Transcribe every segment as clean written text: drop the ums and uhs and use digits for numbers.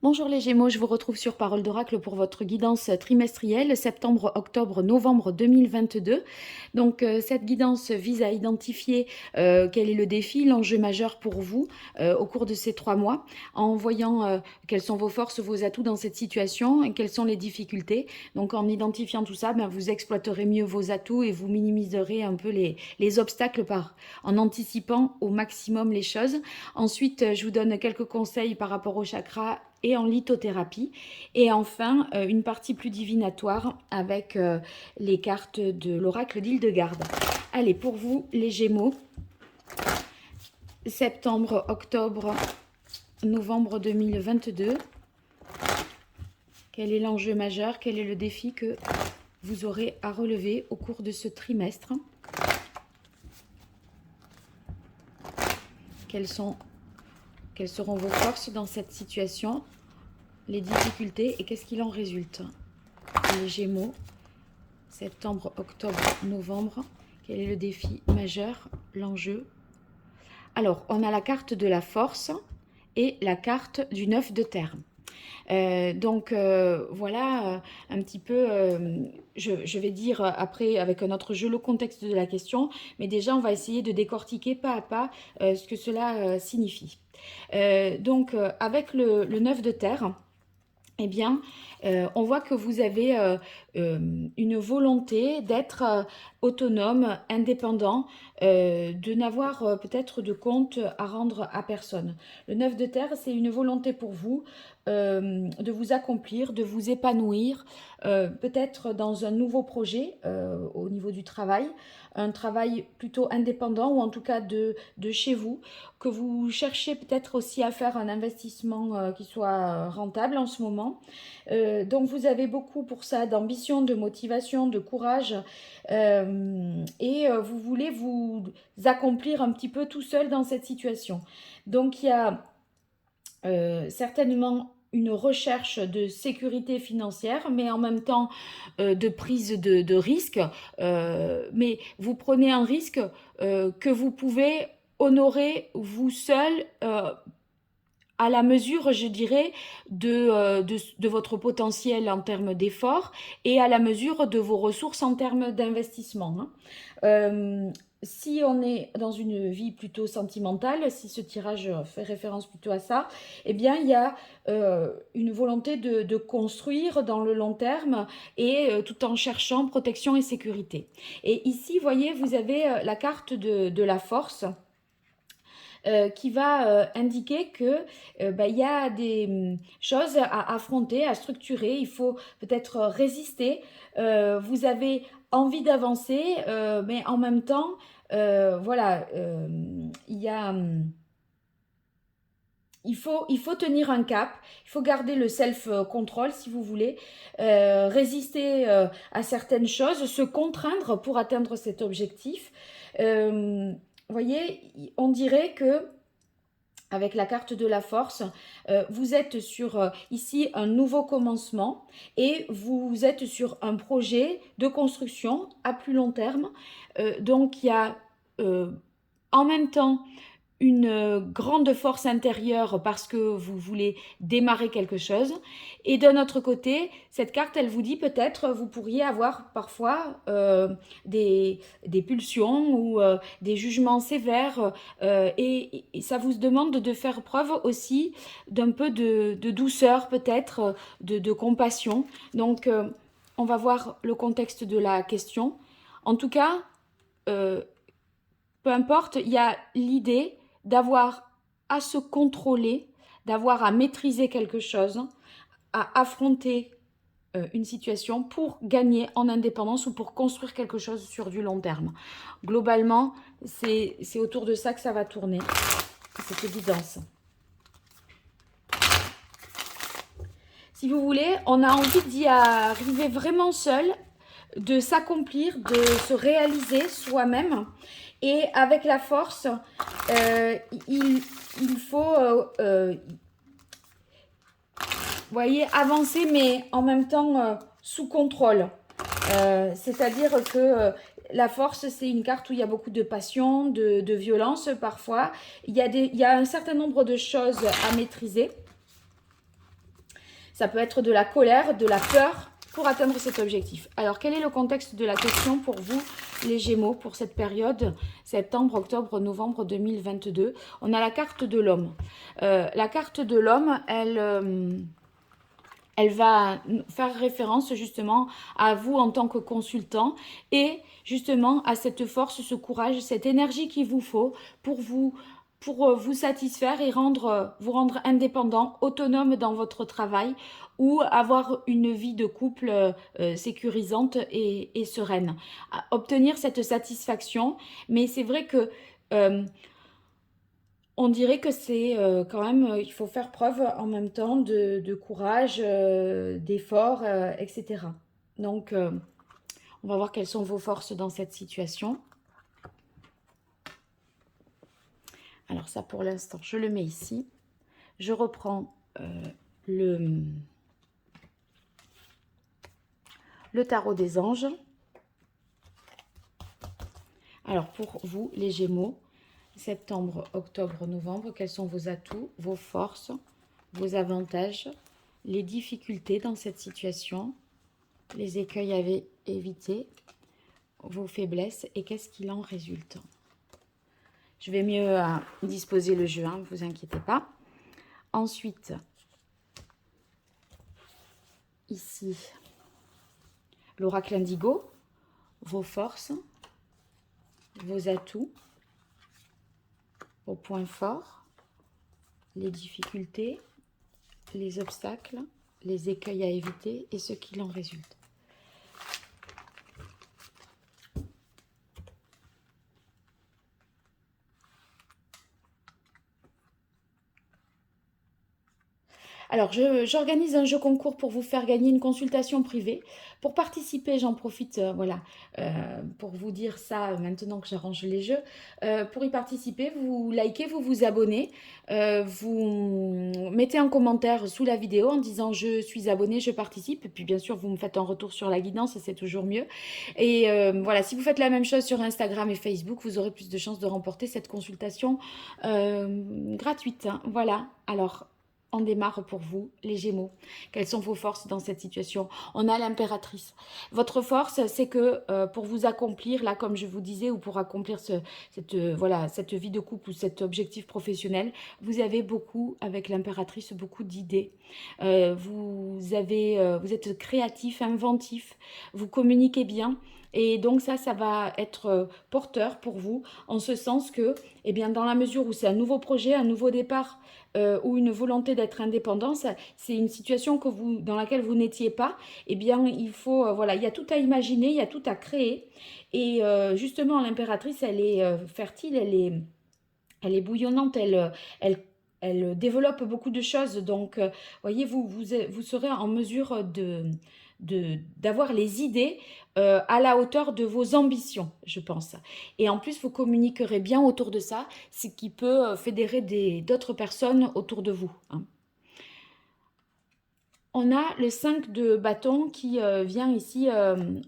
Bonjour les Gémeaux, je vous retrouve sur Parole d'Oracle pour votre guidance trimestrielle septembre, octobre, novembre 2022. Donc cette guidance vise à identifier quel est le défi, l'enjeu majeur pour vous au cours de ces 3 mois, en voyant quelles sont vos forces, vos atouts dans cette situation et quelles sont les difficultés. Donc en identifiant tout ça, vous exploiterez mieux vos atouts et vous minimiserez un peu les obstacles en anticipant au maximum les choses. Ensuite, je vous donne quelques conseils par rapport au chakra et en lithothérapie. Et enfin, une partie plus divinatoire avec les cartes de l'oracle d'Hildegarde. Allez, pour vous, les Gémeaux, septembre, octobre, novembre 2022. Quel est l'enjeu majeur? Quel est le défi que vous aurez à relever au cours de ce trimestre? Quelles seront vos forces dans cette situation? Les difficultés et qu'est-ce qu'il en résulte? Les Gémeaux, septembre, octobre, novembre. Quel est le défi majeur, l'enjeu? Alors, on a la carte de la force et la carte du 9 de terre. Voilà un petit peu, je vais dire après avec un autre jeu le contexte de la question, mais déjà on va essayer de décortiquer pas à pas ce que cela signifie. Avec le 9 de terre, eh bien, on voit que vous avez une volonté d'être autonome, indépendant, de n'avoir peut-être de compte à rendre à personne. Le 9 de terre, c'est une volonté pour vous de vous accomplir, de vous épanouir, peut-être dans un nouveau projet au niveau du travail, un travail plutôt indépendant ou en tout cas de chez vous, que vous cherchez peut-être aussi à faire un investissement qui soit rentable en ce moment. Donc vous avez beaucoup pour ça d'ambition, de motivation, de courage et vous voulez vous accomplir un petit peu tout seul dans cette situation. Donc il y a certainement une recherche de sécurité financière, mais en même temps de prise de risque. Mais vous prenez un risque que vous pouvez honorer vous seul à la mesure, je dirais, de votre potentiel en termes d'effort et à la mesure de vos ressources en termes d'investissement. Hein. Si on est dans une vie plutôt sentimentale, si ce tirage fait référence plutôt à ça, eh bien, il y a une volonté de construire dans le long terme et tout en cherchant protection et sécurité. Et ici, vous voyez, vous avez la carte de la force qui va indiquer que il y a des choses à affronter, à structurer. Il faut peut-être résister. Vous avez envie d'avancer, mais en même temps, voilà, il y a il faut tenir un cap, il faut garder le self-control si vous voulez, résister à certaines choses, se contraindre pour atteindre cet objectif. Vous voyez, on dirait que avec la carte de la force, vous êtes sur ici un nouveau commencement et vous êtes sur un projet de construction à plus long terme. Donc il y a en même temps une grande force intérieure parce que vous voulez démarrer quelque chose. Et d'un autre côté, cette carte, elle vous dit peut-être vous pourriez avoir parfois des pulsions ou des jugements sévères et ça vous demande de faire preuve aussi d'un peu de douceur peut-être, de compassion. Donc, on va voir le contexte de la question. En tout cas, peu importe, il y a l'idée d'avoir à se contrôler, d'avoir à maîtriser quelque chose, à affronter une situation pour gagner en indépendance ou pour construire quelque chose sur du long terme. Globalement, c'est autour de ça que ça va tourner, cette évidence. Si vous voulez, on a envie d'y arriver vraiment seul, de s'accomplir, de se réaliser soi-même. Et avec la force, il faut, voyez, avancer, mais en même temps sous contrôle. C'est-à-dire que la force, c'est une carte où il y a beaucoup de passion, de violence parfois. Il y a un certain nombre de choses à maîtriser. Ça peut être de la colère, de la peur pour atteindre cet objectif. Alors, quel est le contexte de la question pour vous, les Gémeaux, pour cette période septembre, octobre, novembre 2022? On a la carte de l'homme. La carte de l'homme, elle va faire référence justement à vous en tant que consultant et justement à cette force, ce courage, cette énergie qu'il vous faut pour vous satisfaire et vous rendre indépendant, autonome dans votre travail ou avoir une vie de couple sécurisante et sereine. Obtenir cette satisfaction, mais c'est vrai que on dirait que c'est quand même, il faut faire preuve en même temps de courage, d'effort, etc. Donc, on va voir quelles sont vos forces dans cette situation. Alors ça, pour l'instant, je le mets ici. Je reprends le tarot des anges. Alors, pour vous, les Gémeaux, septembre, octobre, novembre, quels sont vos atouts, vos forces, vos avantages, les difficultés dans cette situation, les écueils à éviter, vos faiblesses et qu'est-ce qu'il en résulte. Je vais mieux disposer le jeu, ne vous inquiétez pas. Ensuite, ici, l'oracle indigo, vos forces, vos atouts, vos points forts, les difficultés, les obstacles, les écueils à éviter et ce qu'il en résulte. Alors, j'organise un jeu concours pour vous faire gagner une consultation privée. Pour participer, j'en profite, voilà, pour vous dire ça maintenant que j'arrange les jeux. Pour y participer, vous likez, vous vous abonnez, vous mettez un commentaire sous la vidéo en disant « Je suis abonné, je participe ». Et puis, bien sûr, vous me faites un retour sur la guidance, c'est toujours mieux. Et voilà, si vous faites la même chose sur Instagram et Facebook, vous aurez plus de chances de remporter cette consultation gratuite. Hein. Voilà, alors... On démarre pour vous, les Gémeaux. Quelles sont vos forces dans cette situation? On a l'impératrice. Votre force, c'est que pour vous accomplir, là, comme je vous disais, ou pour accomplir cette vie de couple ou cet objectif professionnel, vous avez beaucoup, avec l'impératrice, beaucoup d'idées. Vous êtes créatif, inventif, vous communiquez bien. Et donc ça va être porteur pour vous, en ce sens que, eh bien, dans la mesure où c'est un nouveau projet, un nouveau départ, ou une volonté d'être indépendant, c'est une situation dans laquelle vous n'étiez pas, eh bien, il faut, voilà, il y a tout à imaginer, il y a tout à créer. Et justement, l'impératrice, elle est fertile, elle est bouillonnante, elle développe beaucoup de choses. Donc, voyez, vous serez en mesure d'avoir les idées à la hauteur de vos ambitions, je pense. Et en plus, vous communiquerez bien autour de ça, ce qui peut fédérer d'autres personnes autour de vous. Hein. On a le 5 de bâton qui vient ici,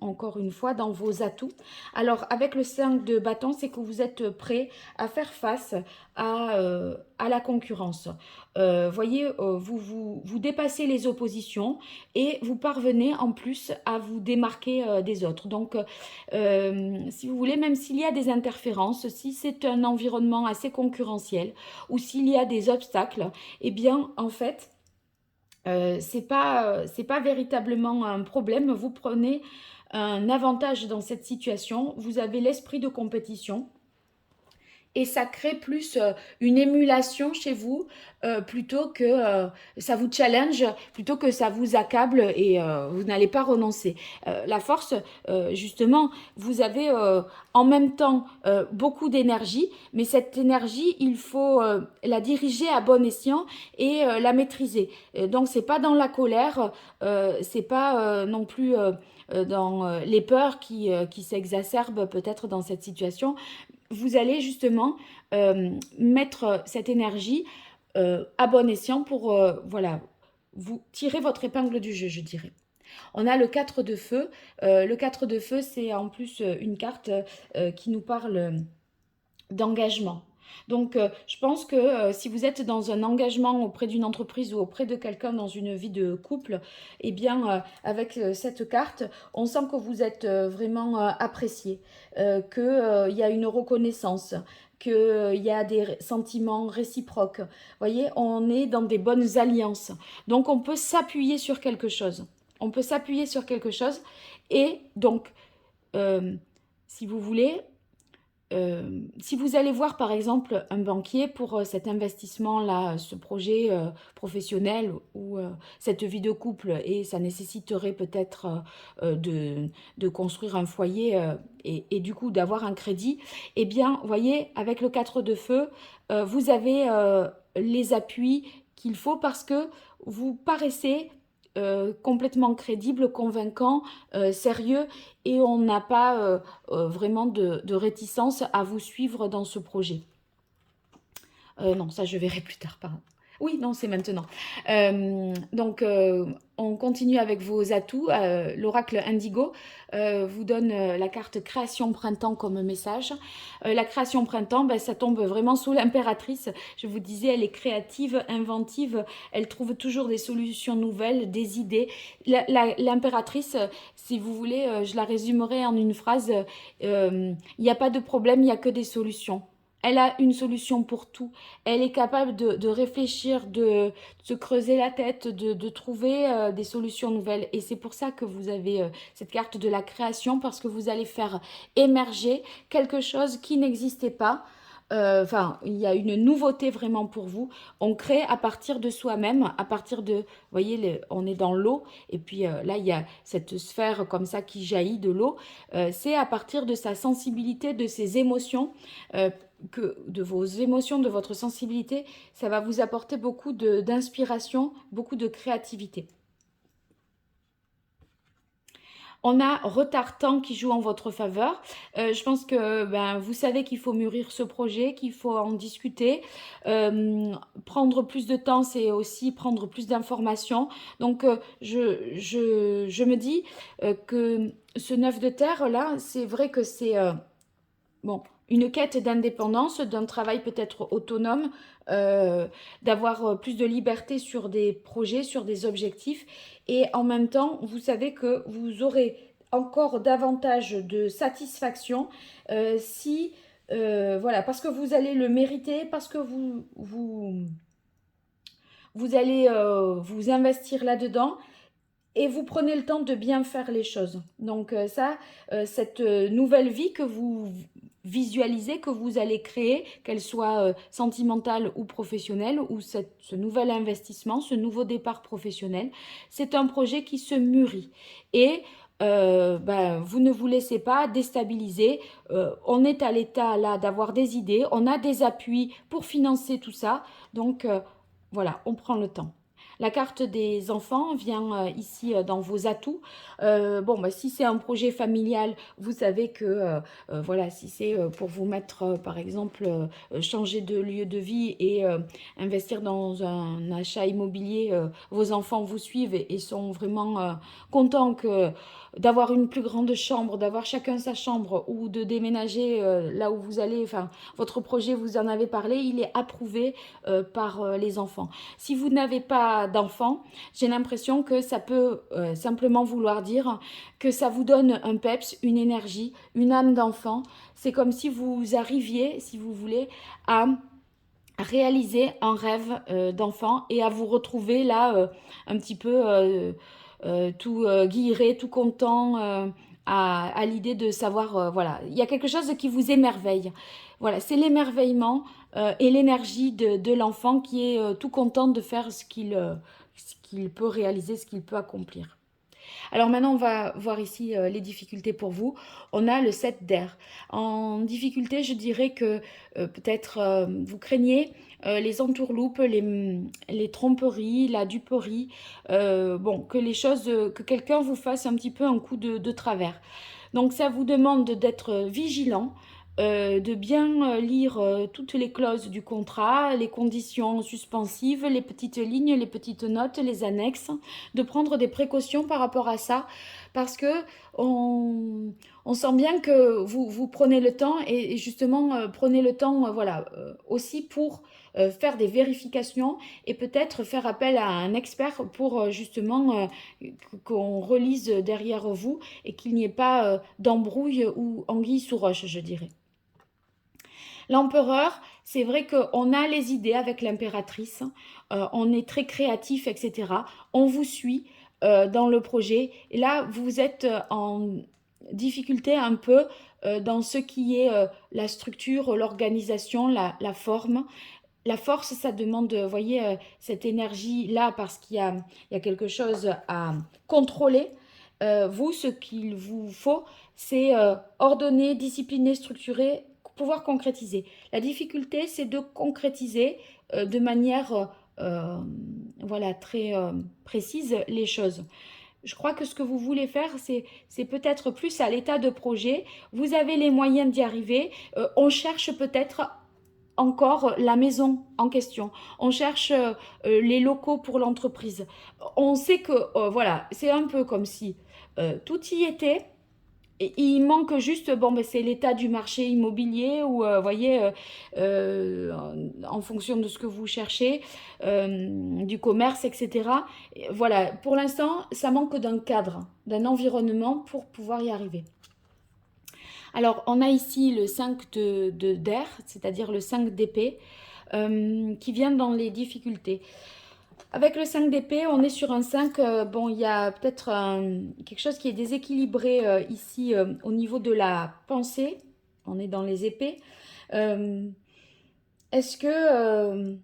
encore une fois, dans vos atouts. Alors, avec le 5 de bâton, c'est que vous êtes prêt à faire face à la concurrence. Voyez, vous dépassez les oppositions et vous parvenez en plus à vous démarquer des autres. Donc, si vous voulez, même s'il y a des interférences, si c'est un environnement assez concurrentiel ou s'il y a des obstacles, eh bien, en fait... c'est pas véritablement un problème. Vous prenez un avantage dans cette situation. Vous avez l'esprit de compétition. Et ça crée plus une émulation chez vous, plutôt que ça vous challenge, plutôt que ça vous accable et vous n'allez pas renoncer. La force, justement, vous avez en même temps beaucoup d'énergie, mais cette énergie, il faut la diriger à bon escient et la maîtriser. Donc, c'est pas dans la colère, c'est pas non plus... dans les peurs qui s'exacerbent peut-être dans cette situation, vous allez justement mettre cette énergie à bon escient pour voilà, vous tirer votre épingle du jeu, je dirais. On a le 4 de feu. Le 4 de feu, c'est en plus une carte qui nous parle d'engagement. Donc, je pense que si vous êtes dans un engagement auprès d'une entreprise ou auprès de quelqu'un dans une vie de couple, eh bien, avec cette carte, on sent que vous êtes vraiment apprécié, qu'il y a une reconnaissance, qu'il y a des sentiments réciproques. Vous voyez, on est dans des bonnes alliances. Donc, on peut s'appuyer sur quelque chose. On peut s'appuyer sur quelque chose. Et donc, euh, si vous voulez, si vous allez voir par exemple un banquier pour cet investissement-là, ce projet professionnel ou cette vie de couple, et ça nécessiterait peut-être de construire un foyer et du coup d'avoir un crédit, eh bien, vous voyez, avec le 4 de feu, vous avez les appuis qu'il faut parce que vous paraissez complètement crédible, convaincant, sérieux, et on n'a pas vraiment de réticence à vous suivre dans ce projet. Non, ça je verrai plus tard, pardon. Oui, non, c'est maintenant. Donc, on continue avec vos atouts. L'oracle Indigo vous donne la carte création printemps comme message. La création printemps, ben, ça tombe vraiment sous l'impératrice. Je vous disais, elle est créative, inventive. Elle trouve toujours des solutions nouvelles, des idées. L'impératrice, si vous voulez, je la résumerai en une phrase. Il n'y a pas de problème, il n'y a que des solutions. Elle a une solution pour tout. Elle est capable de réfléchir, de se creuser la tête, de trouver des solutions nouvelles. Et c'est pour ça que vous avez cette carte de la création, parce que vous allez faire émerger quelque chose qui n'existait pas. Enfin, il y a une nouveauté vraiment pour vous. On crée à partir de soi-même, à partir de, vous voyez, on est dans l'eau, et puis là, il y a cette sphère comme ça qui jaillit de l'eau. C'est à partir de sa sensibilité, de ses émotions, de vos émotions, de votre sensibilité, ça va vous apporter beaucoup d'inspiration, beaucoup de créativité. On a retard temps qui joue en votre faveur. Je pense que ben, vous savez qu'il faut mûrir ce projet, qu'il faut en discuter. Prendre plus de temps, c'est aussi prendre plus d'informations. Donc, je me dis que ce 9 de terre, là, c'est vrai que c'est bon, une quête d'indépendance, d'un travail peut-être autonome, d'avoir plus de liberté sur des projets, sur des objectifs. Et en même temps, vous savez que vous aurez encore davantage de satisfaction si, voilà, parce que vous allez le mériter, parce que vous allez vous investir là-dedans et vous prenez le temps de bien faire les choses. Donc ça, cette nouvelle vie que vous visualisez, que vous allez créer, qu'elle soit sentimentale ou professionnelle, ou ce nouvel investissement, ce nouveau départ professionnel, c'est un projet qui se mûrit. Et ben, vous ne vous laissez pas déstabiliser. On est à l'état là d'avoir des idées, on a des appuis pour financer tout ça. Donc voilà, on prend le temps. La carte des enfants vient ici dans vos atouts. Bon, bah, si c'est un projet familial, vous savez que voilà, si c'est pour vous mettre, par exemple, changer de lieu de vie et investir dans un achat immobilier, vos enfants vous suivent et sont vraiment contents d'avoir une plus grande chambre, d'avoir chacun sa chambre ou de déménager là où vous allez. Enfin, votre projet, vous en avez parlé, il est approuvé par les enfants. Si vous n'avez pas d'enfants, j'ai l'impression que ça peut simplement vouloir dire que ça vous donne un peps, une énergie, une âme d'enfant. C'est comme si vous arriviez, si vous voulez, à réaliser un rêve d'enfant et à vous retrouver là un petit peu tout guilleré, tout content à l'idée de savoir, voilà, il y a quelque chose qui vous émerveille. Voilà, c'est l'émerveillement et l'énergie de l'enfant qui est tout content de faire ce qu'il peut réaliser, ce qu'il peut accomplir. Alors maintenant, on va voir ici les difficultés pour vous. On a le 7 d'air. En difficulté, je dirais que peut-être vous craignez les entourloupes, les tromperies, la duperie, bon, que les choses, que quelqu'un vous fasse un petit peu un coup de travers. Donc ça vous demande d'être vigilant, de bien lire toutes les clauses du contrat, les conditions suspensives, les petites lignes, les petites notes, les annexes, de prendre des précautions par rapport à ça, parce que on sent bien que vous prenez le temps et justement prenez le temps voilà, aussi pour faire des vérifications et peut-être faire appel à un expert pour justement qu'on relise derrière vous et qu'il n'y ait pas d'embrouille ou anguille sous roche, je dirais. L'empereur, c'est vrai qu'on a les idées avec l'impératrice, on est très créatif, etc. On vous suit dans le projet. Et là, vous êtes en difficulté un peu dans ce qui est la structure, l'organisation, la forme. La force, ça demande, vous voyez, cette énergie-là, parce il y a quelque chose à contrôler. Vous, ce qu'il vous faut, c'est ordonner, discipliner, structurer, pouvoir concrétiser. La difficulté, c'est de concrétiser de manière voilà, très précise les choses. Je crois que ce que vous voulez faire, c'est peut-être plus à l'état de projet. Vous avez les moyens d'y arriver. On cherche peut-être encore la maison en question. On cherche les locaux pour l'entreprise. On sait que, voilà, c'est un peu comme si tout y était. Et il manque juste, bon, ben, c'est l'état du marché immobilier ou, voyez, en fonction de ce que vous cherchez, du commerce, etc. Et voilà, pour l'instant, ça manque d'un cadre, d'un environnement pour pouvoir y arriver. Alors, on a ici le 5 d'air, c'est-à-dire le 5 d'épée, qui vient dans les difficultés. Avec le 5 d'épée, on est sur un 5, bon, il y a peut-être quelque chose qui est déséquilibré ici au niveau de la pensée. On est dans les épées. Est-ce que...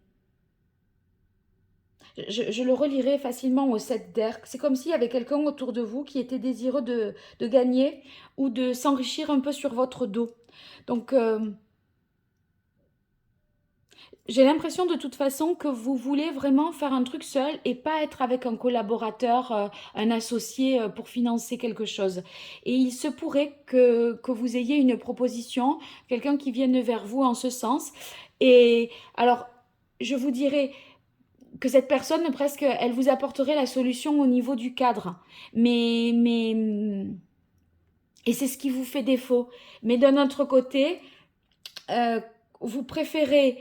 je le relierai facilement au 7 d'air. C'est comme s'il y avait quelqu'un autour de vous qui était désireux de gagner ou de s'enrichir un peu sur votre dos. Donc, j'ai l'impression de toute façon que vous voulez vraiment faire un truc seul et pas être avec un collaborateur, un associé pour financer quelque chose. Et il se pourrait que vous ayez une proposition, quelqu'un qui vienne vers vous en ce sens. Et alors, je vous dirais que cette personne, presque, elle vous apporterait la solution au niveau du cadre. Mais, et c'est ce qui vous fait défaut. Mais d'un autre côté, euh, vous préférez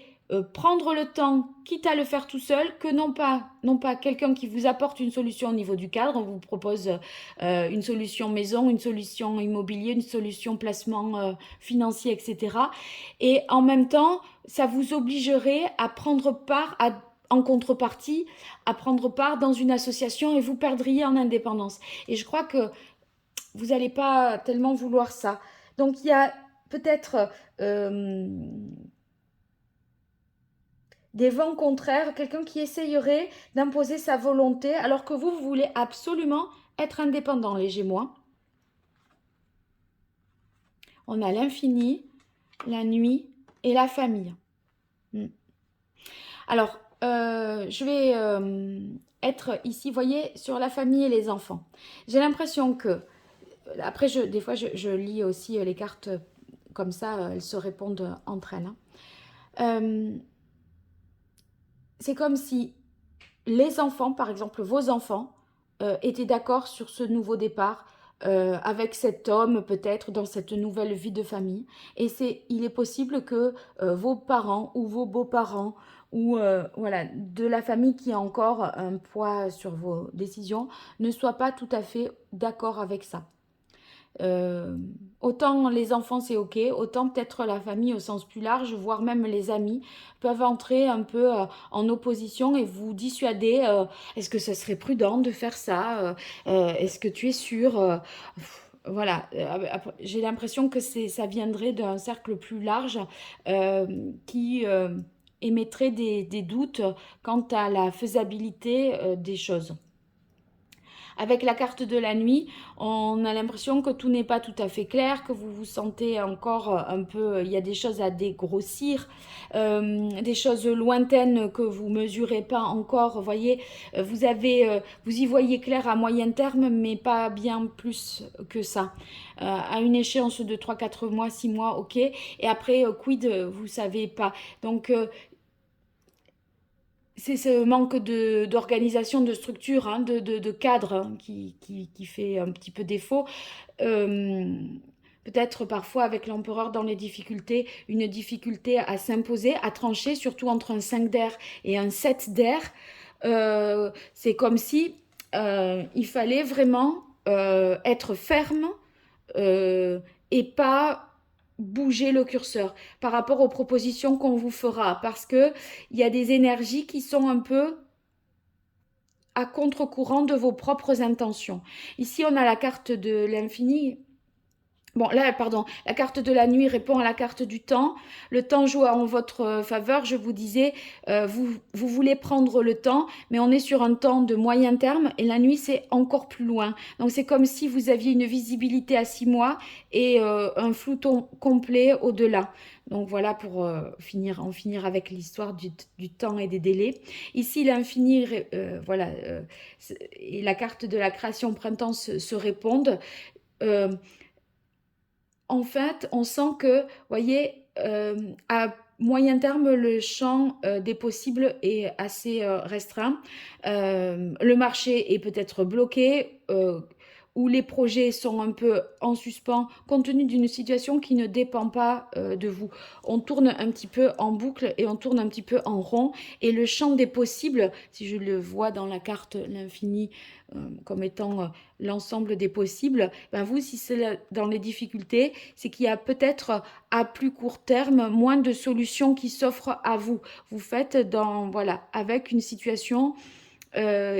prendre le temps, quitte à le faire tout seul, que non pas quelqu'un qui vous apporte une solution au niveau du cadre, on vous propose une solution maison, une solution immobilier, une solution placement financier, etc. Et en même temps, ça vous obligerait à prendre part en contrepartie, à prendre part dans une association et vous perdriez en indépendance. Et je crois que vous n'allez pas tellement vouloir ça. Donc il y a peut-être des vents contraires, quelqu'un qui essayerait d'imposer sa volonté alors que vous voulez absolument être indépendant, les Gémeaux. On a l'infini, la nuit et la famille. Alors, je vais être ici, vous voyez, sur la famille et les enfants. J'ai l'impression que, après, des fois, je lis aussi les cartes comme ça, elles se répondent entre elles. C'est comme si les enfants, par exemple vos enfants, étaient d'accord sur ce nouveau départ avec cet homme peut-être dans cette nouvelle vie de famille. Et il est possible que vos parents ou vos beaux-parents ou voilà, de la famille qui a encore un poids sur vos décisions ne soient pas tout à fait d'accord avec ça. Euh, Autant les enfants c'est ok, autant peut-être la famille au sens plus large, voire même les amis, peuvent entrer un peu en opposition et vous dissuader. Est-ce que ça serait prudent de faire ça? Est-ce que tu es sûr? Voilà, j'ai l'impression que ça viendrait d'un cercle plus large qui émettrait des doutes quant à la faisabilité des choses. Avec la carte de la nuit, on a l'impression que tout n'est pas tout à fait clair, que vous vous sentez encore un peu, il y a des choses à dégrossir, des choses lointaines que vous mesurez pas encore. Vous voyez, vous y voyez clair à moyen terme, mais pas bien plus que ça. À une échéance de 3, 4 mois, 6 mois, ok. Et après, quid, vous savez pas. Donc, c'est ce manque d'organisation, de structure, hein, de cadre, hein, qui fait un petit peu défaut. Euh, Peut-être parfois avec l'empereur dans les difficultés, une difficulté à s'imposer, à trancher, surtout entre un 5 d'air et un 7 d'air. C'est comme si il fallait vraiment être ferme, et pas bouger le curseur par rapport aux propositions qu'on vous fera, parce que il y a des énergies qui sont un peu à contre-courant de vos propres intentions. Ici, on a la carte de l'infini. Bon, là, pardon, la carte de la nuit répond à la carte du temps. Le temps joue en votre faveur. Je vous disais, vous voulez prendre le temps, mais on est sur un temps de moyen terme et la nuit, c'est encore plus loin. Donc, c'est comme si vous aviez une visibilité à 6 mois et un flou complet au-delà. Donc, voilà pour en finir avec l'histoire du temps et des délais. Ici, l'infini, voilà, et la carte de la création printemps se répondent. Euh, En fait, on sent que, voyez, à moyen terme, le champ des possibles est assez restreint. Le marché est peut-être bloqué, ou les projets sont un peu en suspens, compte tenu d'une situation qui ne dépend pas de vous. On tourne un petit peu en boucle et on tourne un petit peu en rond. Et le champ des possibles, si je le vois dans la carte l'infini comme étant l'ensemble des possibles, ben vous, si c'est dans les difficultés, c'est qu'il y a peut-être à plus court terme moins de solutions qui s'offrent à vous. Vous faites voilà, avec une situation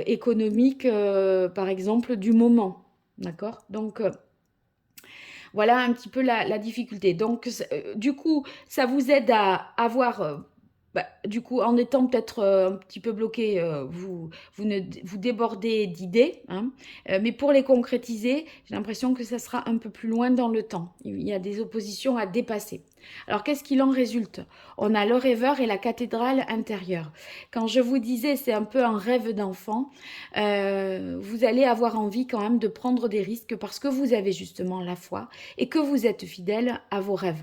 économique, par exemple, du moment. D'accord. Donc, voilà un petit peu la difficulté. Donc, du coup, ça vous aide à avoir, du coup, en étant peut-être un petit peu bloqué, vous débordez d'idées, hein. Mais pour les concrétiser, j'ai l'impression que ça sera un peu plus loin dans le temps. Il y a des oppositions à dépasser. Alors, qu'est-ce qu'il en résulte? On a le rêveur et la cathédrale intérieure. Quand je vous disais, c'est un peu un rêve d'enfant, vous allez avoir envie quand même de prendre des risques parce que vous avez justement la foi et que vous êtes fidèle à vos rêves.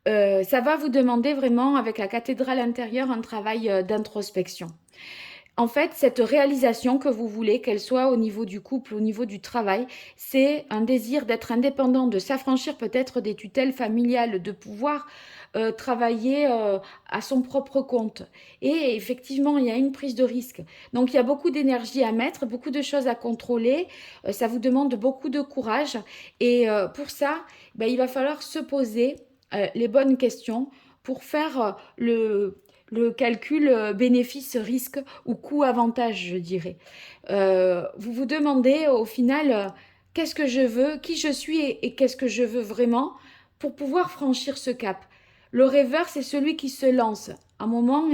Ça va vous demander vraiment, avec la cathédrale intérieure, un travail d'introspection. En fait, cette réalisation que vous voulez, qu'elle soit au niveau du couple, au niveau du travail, c'est un désir d'être indépendant, de s'affranchir peut-être des tutelles familiales, de pouvoir travailler à son propre compte. Et effectivement, il y a une prise de risque. Donc, il y a beaucoup d'énergie à mettre, beaucoup de choses à contrôler. Ça vous demande beaucoup de courage. Et pour ça, ben, il va falloir se poser les bonnes questions pour faire le calcul bénéfice-risque ou coût-avantage, je dirais. Vous vous demandez au final qu'est-ce que je veux, qui je suis et qu'est-ce que je veux vraiment pour pouvoir franchir ce cap. Le rêveur, c'est celui qui se lance. À un moment,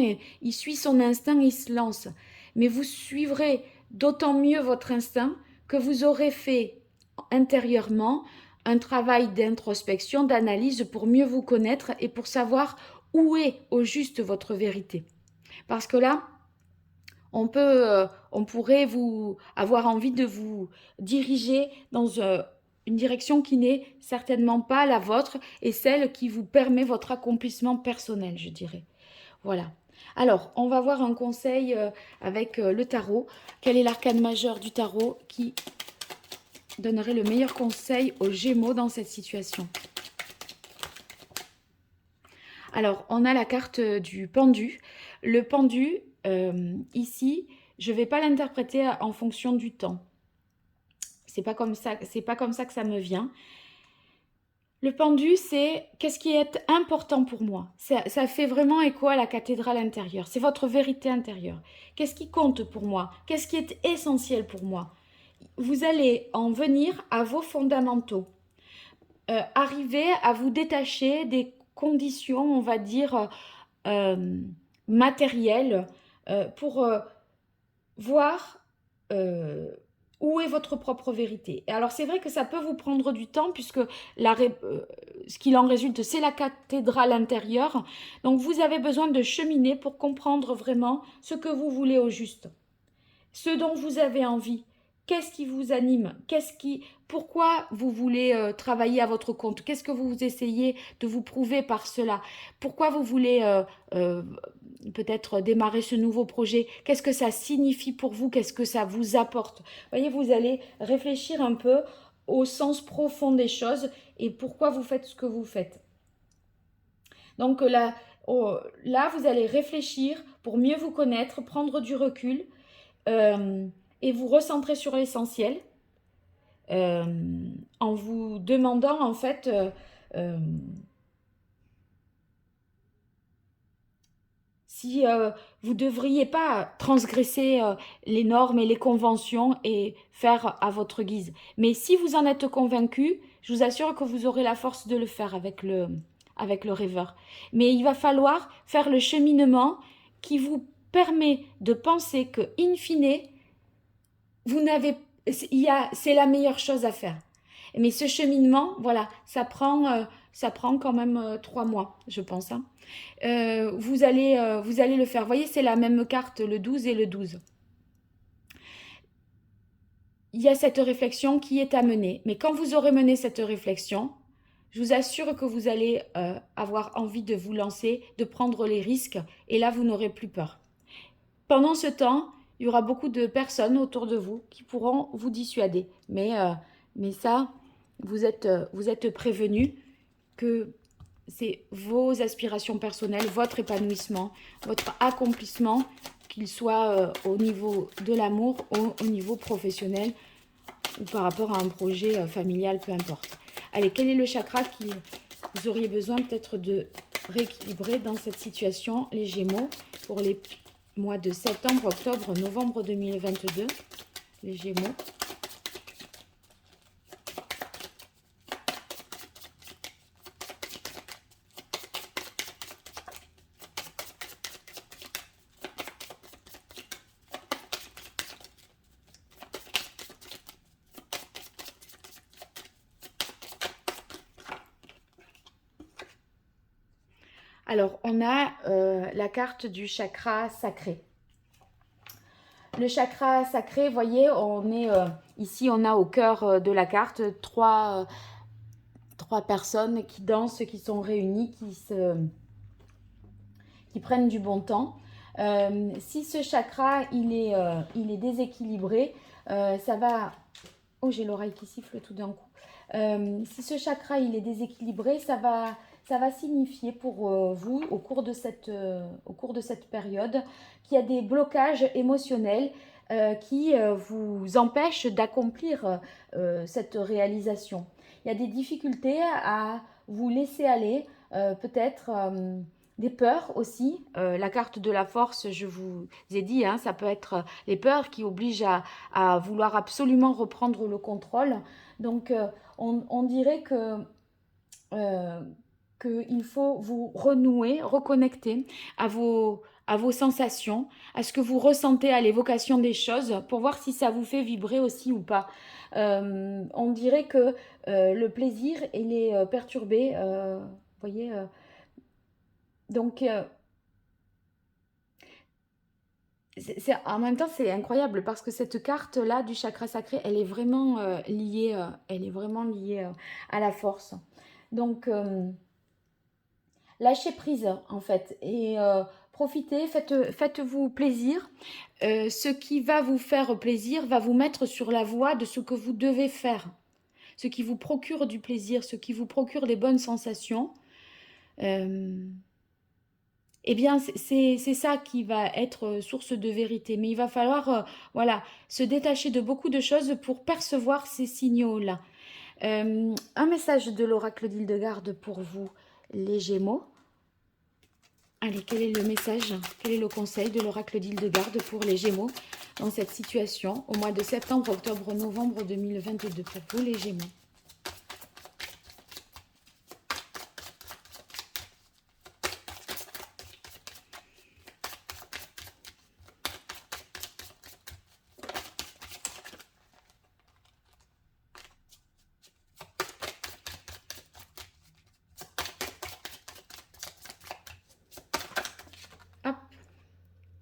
il suit son instinct, il se lance. Mais vous suivrez d'autant mieux votre instinct que vous aurez fait intérieurement un travail d'introspection, d'analyse pour mieux vous connaître et pour savoir où est au juste votre vérité. Parce que là, on pourrait vous avoir envie de vous diriger dans une direction qui n'est certainement pas la vôtre et celle qui vous permet votre accomplissement personnel, je dirais. Voilà. Alors, on va voir un conseil avec le tarot. Quel est l'arcane majeur du tarot qui donnerait le meilleur conseil aux Gémeaux dans cette situation? Alors, on a la carte du pendu. Le pendu, ici, je ne vais pas l'interpréter en fonction du temps. C'est pas comme ça que ça me vient. Le pendu, c'est qu'est-ce qui est important pour moi. Ça fait vraiment écho à la cathédrale intérieure. C'est votre vérité intérieure. Qu'est-ce qui compte pour moi? Qu'est-ce qui est essentiel pour moi? Vous allez en venir à vos fondamentaux. Arriver à vous détacher des conditions, on va dire, euh, matérielles, pour voir, euh, Où est votre propre vérité? Et alors c'est vrai que ça peut vous prendre du temps puisque ce qu'il en résulte, c'est la cathédrale intérieure. Donc vous avez besoin de cheminer pour comprendre vraiment ce que vous voulez au juste, ce dont vous avez envie. Qu'est-ce qui vous anime? Pourquoi vous voulez travailler à votre compte? Qu'est-ce que vous essayez de vous prouver par cela? Pourquoi vous voulez euh, peut-être démarrer ce nouveau projet? Qu'est-ce que ça signifie pour vous? Qu'est-ce que ça vous apporte? Voyez, vous allez réfléchir un peu au sens profond des choses et pourquoi vous faites ce que vous faites. Donc là, là vous allez réfléchir pour mieux vous connaître, prendre du recul euh, et vous recentrer sur l'essentiel euh, en vous demandant en fait euh, si vous ne devriez pas transgresser les normes et les conventions et faire à votre guise. Mais si vous en êtes convaincu, je vous assure que vous aurez la force de le faire avec le rêveur. Mais il va falloir faire le cheminement qui vous permet de penser que, in fine, vous n'avez, c'est la meilleure chose à faire. Mais ce cheminement, voilà, ça prend quand même 3 mois, je pense, hein. Vous allez le faire. Vous voyez, c'est la même carte, le 12 et le 12. Il y a cette réflexion qui est à mener. Mais quand vous aurez mené cette réflexion, je vous assure que vous allez avoir envie de vous lancer, de prendre les risques, et là, vous n'aurez plus peur. Pendant ce temps, il y aura beaucoup de personnes autour de vous qui pourront vous dissuader. Mais ça, vous êtes prévenus que c'est vos aspirations personnelles, votre épanouissement, votre accomplissement, qu'il soit au niveau de l'amour ou au niveau professionnel ou par rapport à un projet familial, peu importe. Allez, quel est le chakra que vous auriez besoin peut-être de rééquilibrer dans cette situation, les Gémeaux, pour les mois de septembre, octobre, novembre 2022, les Gémeaux. Alors, on a la carte du chakra sacré. Le chakra sacré, voyez, on est ici, on a au cœur de la carte trois personnes qui dansent, qui sont réunies, qui prennent du bon temps. Si ce chakra il est déséquilibré, ça va. Oh, j'ai l'oreille qui siffle tout d'un coup. Si ce chakra il est déséquilibré, ça va signifier pour vous au cours de cette période qu'il y a des blocages émotionnels qui vous empêchent d'accomplir cette réalisation. Il y a des difficultés à vous laisser aller, peut-être des peurs aussi. La carte de la force, je vous ai dit, hein, ça peut être les peurs qui obligent à vouloir absolument reprendre le contrôle. Donc, on dirait euh, qu'il faut vous renouer, reconnecter à vos sensations, à ce que vous ressentez à l'évocation des choses, pour voir si ça vous fait vibrer aussi ou pas. On dirait que le plaisir, il est perturbé, vous voyez. Donc, en même temps, c'est incroyable parce que cette carte-là du chakra sacré, elle est vraiment liée à la force. Donc, lâchez prise en fait et profitez, faites-vous plaisir. Ce qui va vous faire plaisir va vous mettre sur la voie de ce que vous devez faire. Ce qui vous procure du plaisir, ce qui vous procure des bonnes sensations. Eh bien, c'est ça qui va être source de vérité. Mais il va falloir, voilà, se détacher de beaucoup de choses pour percevoir ces signaux-là. Un message de l'oracle d'Hildegarde pour vous, les Gémeaux. Allez, quel est le message, quel est le conseil de l'oracle d'Hildegarde pour les Gémeaux dans cette situation au mois de septembre, octobre, novembre 2022 pour vous, les Gémeaux?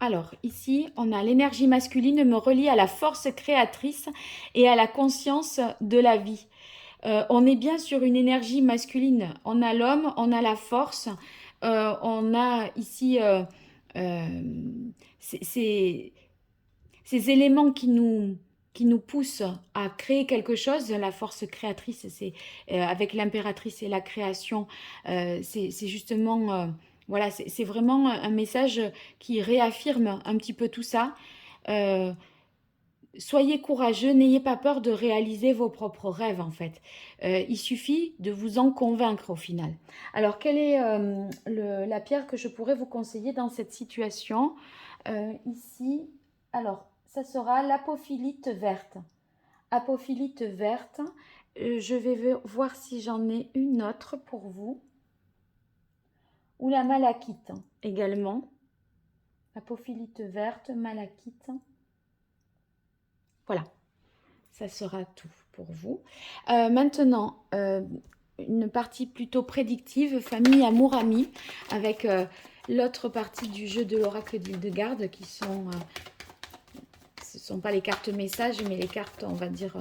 Alors, ici, on a l'énergie masculine me relie à la force créatrice et à la conscience de la vie. On est bien sur une énergie masculine. On a l'homme, on a la force, on a ici euh, ces, ces éléments qui nous poussent à créer quelque chose. La force créatrice, c'est avec l'impératrice et la création, c'est justement, voilà, c'est vraiment un message qui réaffirme un petit peu tout ça. Euh, Soyez courageux, n'ayez pas peur de réaliser vos propres rêves en fait. Il suffit de vous en convaincre au final. Alors, quelle est la pierre que je pourrais vous conseiller dans cette situation? Ici, alors, ça sera l'apophilite verte. Apophilite verte. Je vais voir si j'en ai une autre pour vous. Ou la malachite également. Apophilite verte, malachite. Voilà. Ça sera tout pour vous. Maintenant, une partie plutôt prédictive, famille, amour, amis, avec l'autre partie du jeu de l'oracle d'Hildegarde qui sont, ce ne sont pas les cartes messages, mais les cartes, on va dire,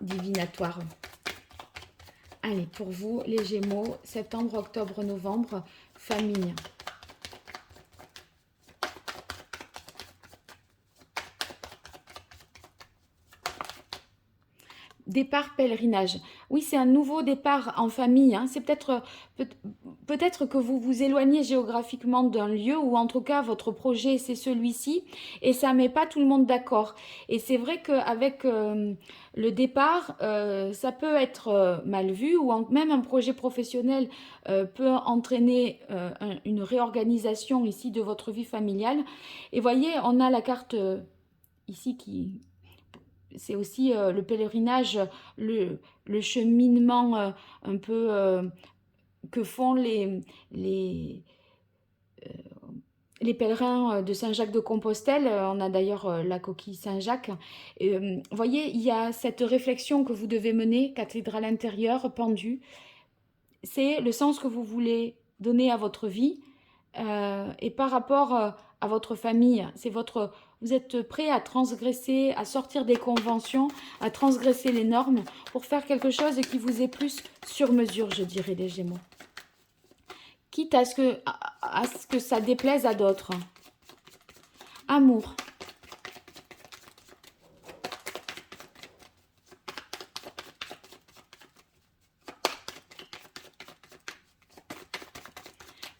divinatoires. Allez, pour vous, les Gémeaux, septembre, octobre, novembre, famille. Départ pèlerinage. Oui, c'est un nouveau départ en famille. Hein. C'est peut-être que vous vous éloignez géographiquement d'un lieu ou en tout cas votre projet c'est celui-ci et ça met pas tout le monde d'accord. Et c'est vrai qu'avec le départ, ça peut être mal vu ou même un projet professionnel peut entraîner une réorganisation ici de votre vie familiale. Et voyez, on a la carte ici qui c'est aussi le pèlerinage, le cheminement un peu que font les pèlerins de Saint-Jacques-de-Compostelle. On a d'ailleurs la coquille Saint-Jacques. Vous voyez, il y a cette réflexion que vous devez mener, cathédrale intérieure, pendue. C'est le sens que vous voulez donner à votre vie et par rapport à votre famille. Vous êtes prêt à transgresser, à sortir des conventions, à transgresser les normes pour faire quelque chose qui vous est plus sur mesure, je dirais, les Gémeaux. Quitte à ce que ça déplaise à d'autres. Amour.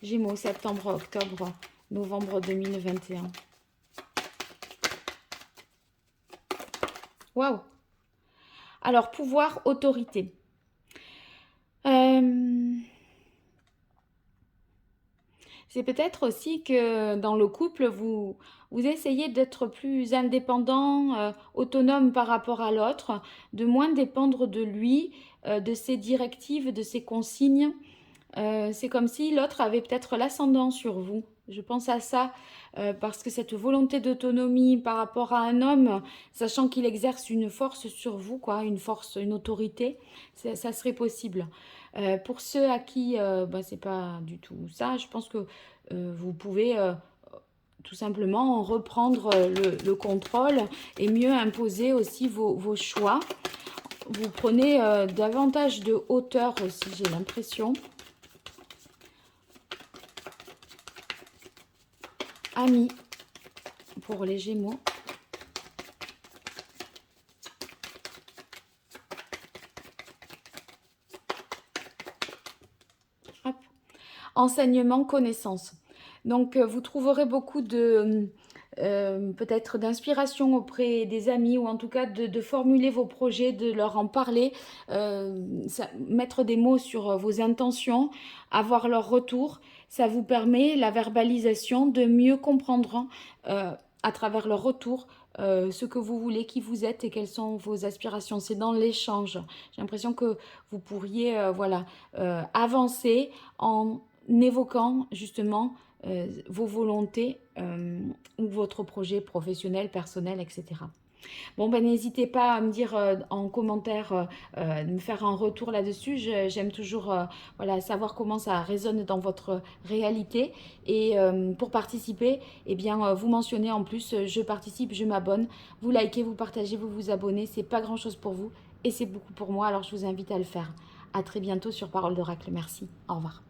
Gémeaux, septembre, octobre, novembre 2021. Waouh! Alors, pouvoir, autorité. C'est peut-être aussi que dans le couple, vous essayez d'être plus indépendant, autonome par rapport à l'autre, de moins dépendre de lui, de ses directives, de ses consignes. C'est comme si l'autre avait peut-être l'ascendant sur vous. Je pense à ça parce que cette volonté d'autonomie par rapport à un homme, sachant qu'il exerce une force sur vous, quoi, une force, une autorité, ça serait possible. Pour ceux à qui c'est pas du tout ça, je pense que vous pouvez tout simplement reprendre le contrôle et mieux imposer aussi vos choix. Vous prenez davantage de hauteur aussi, j'ai l'impression. Amis pour les Gémeaux. Hop. Enseignement, connaissance. Donc, vous trouverez beaucoup de peut-être d'inspiration auprès des amis ou en tout cas de formuler vos projets, de leur en parler, mettre des mots sur vos intentions, avoir leur retour. Ça vous permet, la verbalisation, de mieux comprendre à travers leur retour ce que vous voulez, qui vous êtes et quelles sont vos aspirations. C'est dans l'échange. J'ai l'impression que vous pourriez avancer en évoquant justement vos volontés ou votre projet professionnel, personnel, etc. Bon, ben, n'hésitez pas à me dire en commentaire, de me faire un retour là-dessus. J'aime toujours voilà, savoir comment ça résonne dans votre réalité. Et pour participer, eh bien, vous mentionnez en plus, je participe, je m'abonne. Vous likez, vous partagez, vous vous abonnez. C'est pas grand-chose pour vous et c'est beaucoup pour moi. Alors, je vous invite à le faire. À très bientôt sur Parole d'Oracle. Merci. Au revoir.